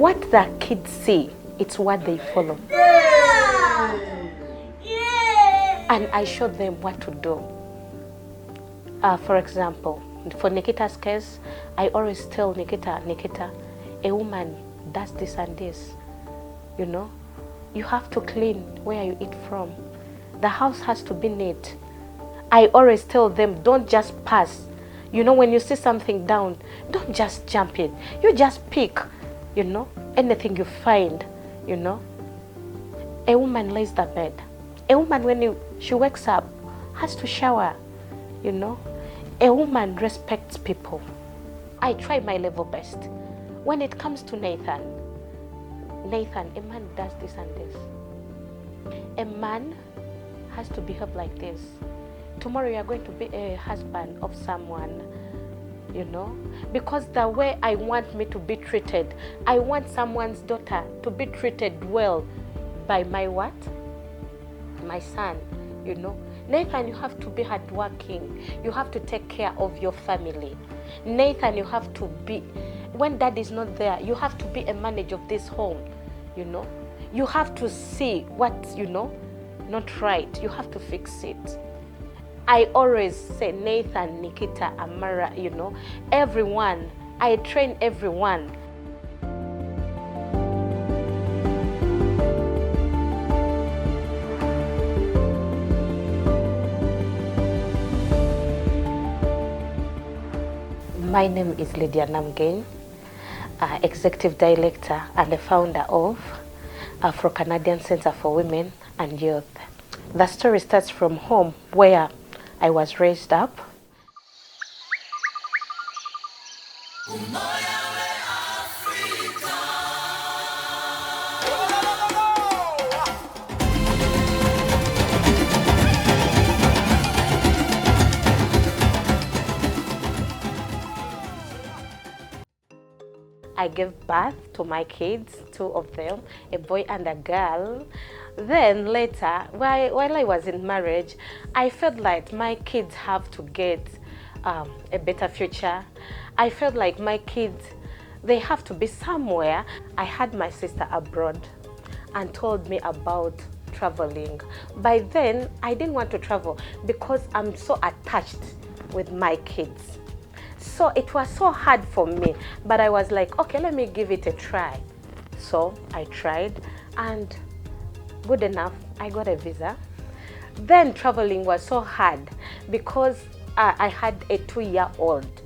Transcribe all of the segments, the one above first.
What the kids see, it's what they follow. And I show them what to do. For example, for Nikita's case, I always tell Nikita, a woman does this and this. You know, you have to clean where you eat from. The house has to be neat. I always tell them, don't just pass. You know, when you see something down, don't just jump in. You just pick, you know, anything you find, you know. A woman lays the bed. A woman, when she wakes up, has to shower, you know. A woman respects people. I try my level best. When it comes to Nathan, a man does this and this. A man has to behave like this. Tomorrow you are going to be a husband of someone, you know, because the way I want me to be treated, I want someone's daughter to be treated well by my what? My son, you know. Nathan, you have to be hardworking. You have to take care of your family. Nathan, you have to be, when dad is not there, you have to be a manager of this home, you know. You have to see what's, you know, not right. You have to fix it. I always say Nathan, Nikita, Amara, you know, everyone. I train everyone. My name is Lydia Namgain, Executive Director and the founder of Afro-Canadian Center for Women and Youth. The story starts from home where I was raised up. I gave birth to my kids, 2 of them, a boy and a girl. Then later, while I was in marriage, I felt like my kids have to get a better future. I felt like my kids, they have to be somewhere. I had my sister abroad and told me about traveling. By then, I didn't want to travel because I'm so attached with my kids. So it was so hard for me, but I was like, okay, let me give it a try. So I tried, and good enough, I got a visa. Then traveling was so hard because I had a 2-year-old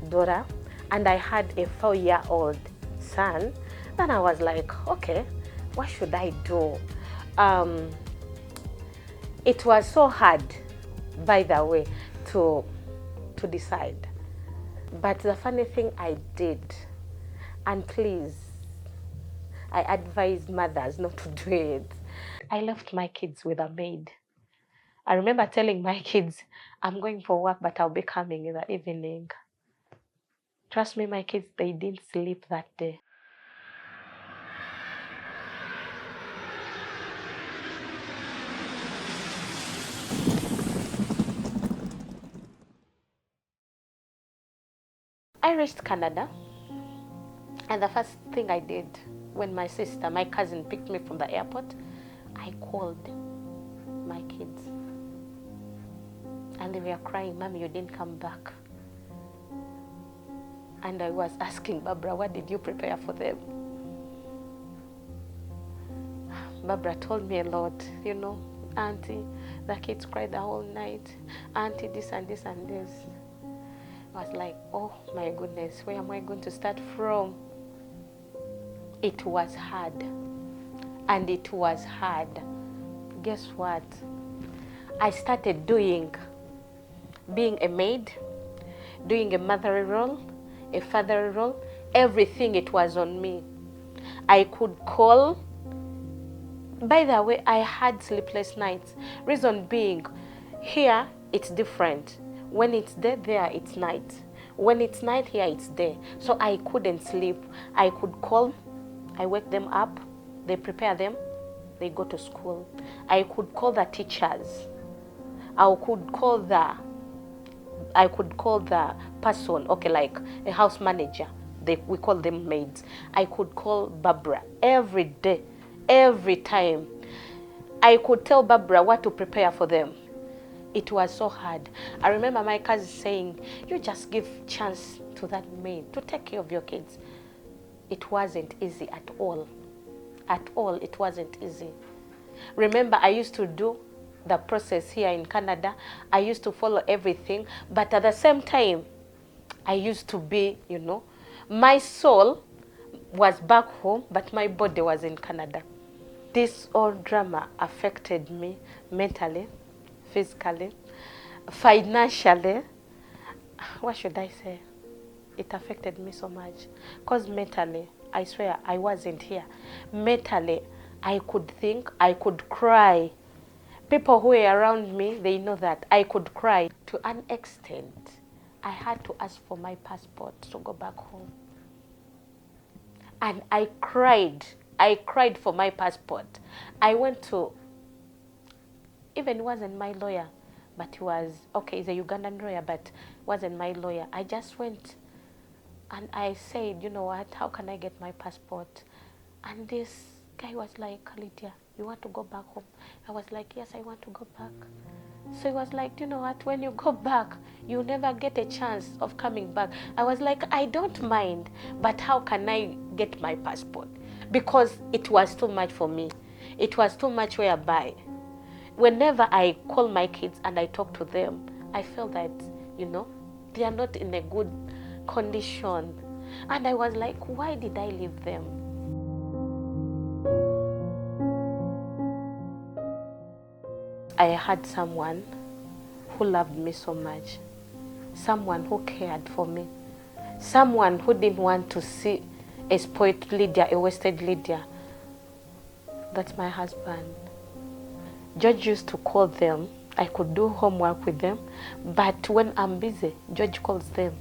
daughter and I had a 4-year-old son. Then I was like, okay, what should I do? It was so hard, by the way, to decide. But the funny thing I did, and please, I advise mothers not to do it. I left my kids with a maid. I remember telling my kids, I'm going for work, but I'll be coming in the evening. Trust me, my kids, they didn't sleep that day. I reached Canada, and the first thing I did when my cousin picked me from the airport, I called my kids. And they were crying, Mommy, you didn't come back. And I was asking Barbara, what did you prepare for them? Barbara told me a lot, you know, Auntie, the kids cried the whole night. Auntie, this and this and this. I was like, oh my goodness, where am I going to start from? It was hard. And it was hard. Guess what? I started being a maid, doing a motherly role, a fatherly role. Everything, it was on me. I could call. By the way, I had sleepless nights. Reason being, here it's different. When it's day, there it's night. When it's night, here it's day. So I couldn't sleep. I could call, I wake them up, they prepare them, they go to school. I could call the teachers. I could call the person, okay, like a house manager. we call them maids. I could call Barbara every day, every time. I could tell Barbara what to prepare for them. It was so hard. I remember my cousin saying, you just give chance to that maid to take care of your kids. It wasn't easy at all. At all, it wasn't easy. Remember, I used to do the process here in Canada. I used to follow everything, but at the same time, I used to be, you know, my soul was back home, but my body was in Canada. This old drama affected me mentally, physically, financially. What should I say? It affected me so much. Because mentally, I swear, I wasn't here. Mentally, I could think, I could cry. People who were around me, they know that I could cry. To an extent, I had to ask for my passport to go back home. And I cried. I cried for my passport. I went to, even wasn't my lawyer, but he was, okay, he's a Ugandan lawyer, but wasn't my lawyer. I just went and I said, you know what, how can I get my passport? And this guy was like, Lydia, you want to go back home? I was like, yes, I want to go back. So he was like, you know what, when you go back, you'll never get a chance of coming back. I was like, I don't mind, but how can I get my passport? Because it was too much for me. It was too much whereby whenever I call my kids and I talk to them, I feel that, you know, they are not in a good condition. And I was like, why did I leave them? I had someone who loved me so much, someone who cared for me, someone who didn't want to see a spoiled Lydia, a wasted Lydia. That's my husband. George used to call them. I could do homework with them, but when I'm busy, George calls them,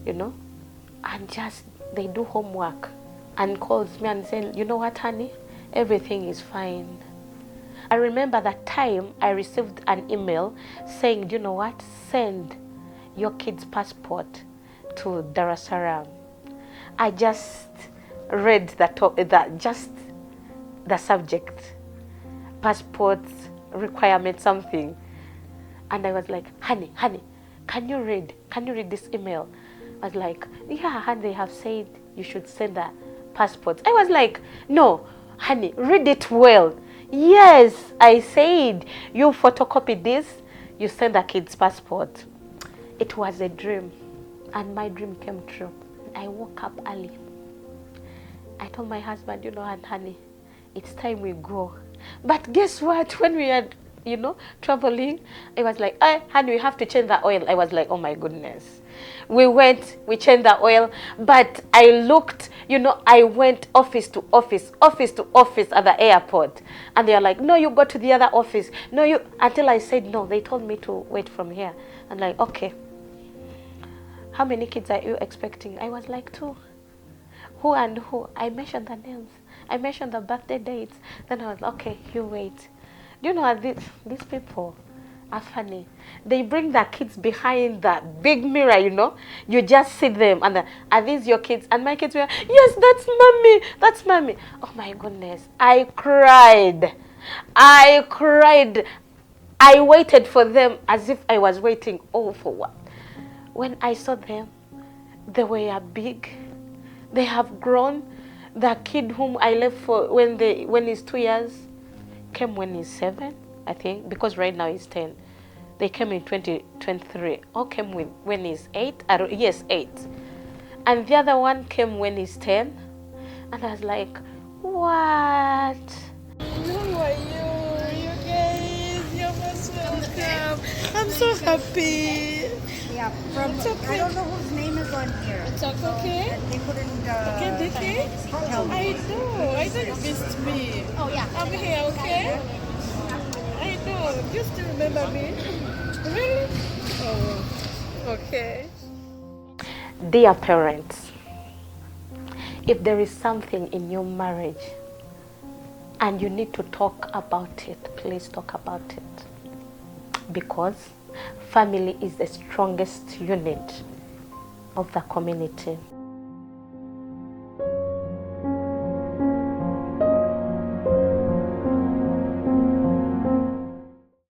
you know, and just they do homework and calls me and says, you know what, honey, everything is fine. I remember that time I received an email saying, you know what, send your kid's passport to Dar es Salaam. I just read just the subject, passports, requirement, something. And I was like, honey, can you read this email? I was like, yeah, honey, they have said you should send the passports. I was like, no, honey, read it well. Yes, I said, you photocopy this, you send the kid's passport. It was a dream, and my dream came true. I woke up early. I told my husband, you know, and honey, it's time we go. But guess what? When we had, you know, traveling, I was like, hey, honey, we have to change the oil. I was like, oh my goodness. We went, we changed the oil, but I looked, you know, I went office to office at the airport. And they are like, no, you go to the other office. No, you, until I said no. They told me to wait from here. I'm like, okay. How many kids are you expecting? I was like, 2. Who and who? I mentioned the names. I mentioned the birthday dates. Then I was like, okay, you wait. Do you know these people are funny? They bring their kids behind that big mirror, you know. You just see them and are these your kids? And my kids were, yes, that's mommy. That's mommy. Oh my goodness. I cried. I waited for them as if I was waiting. Oh, for what? When I saw them, they were big. They have grown. The kid whom I left for when he's 2 years came when he's 7, I think, because right now he's 10. They came in 2023. All came when he's 8. Yes, 8. And the other one came when he's 10. And I was like, what? How are you? You guys, you're most welcome. I'm so happy. Yeah, from I don't know whose name is on here. It's okay. They couldn't. Okay, did they? Tell me. I know you missed me. Oh yeah. I'm here, okay? I know. You still remember me? Really? Oh, okay. Dear parents, if there is something in your marriage and you need to talk about it, please talk about it. Because family is the strongest unit of the community.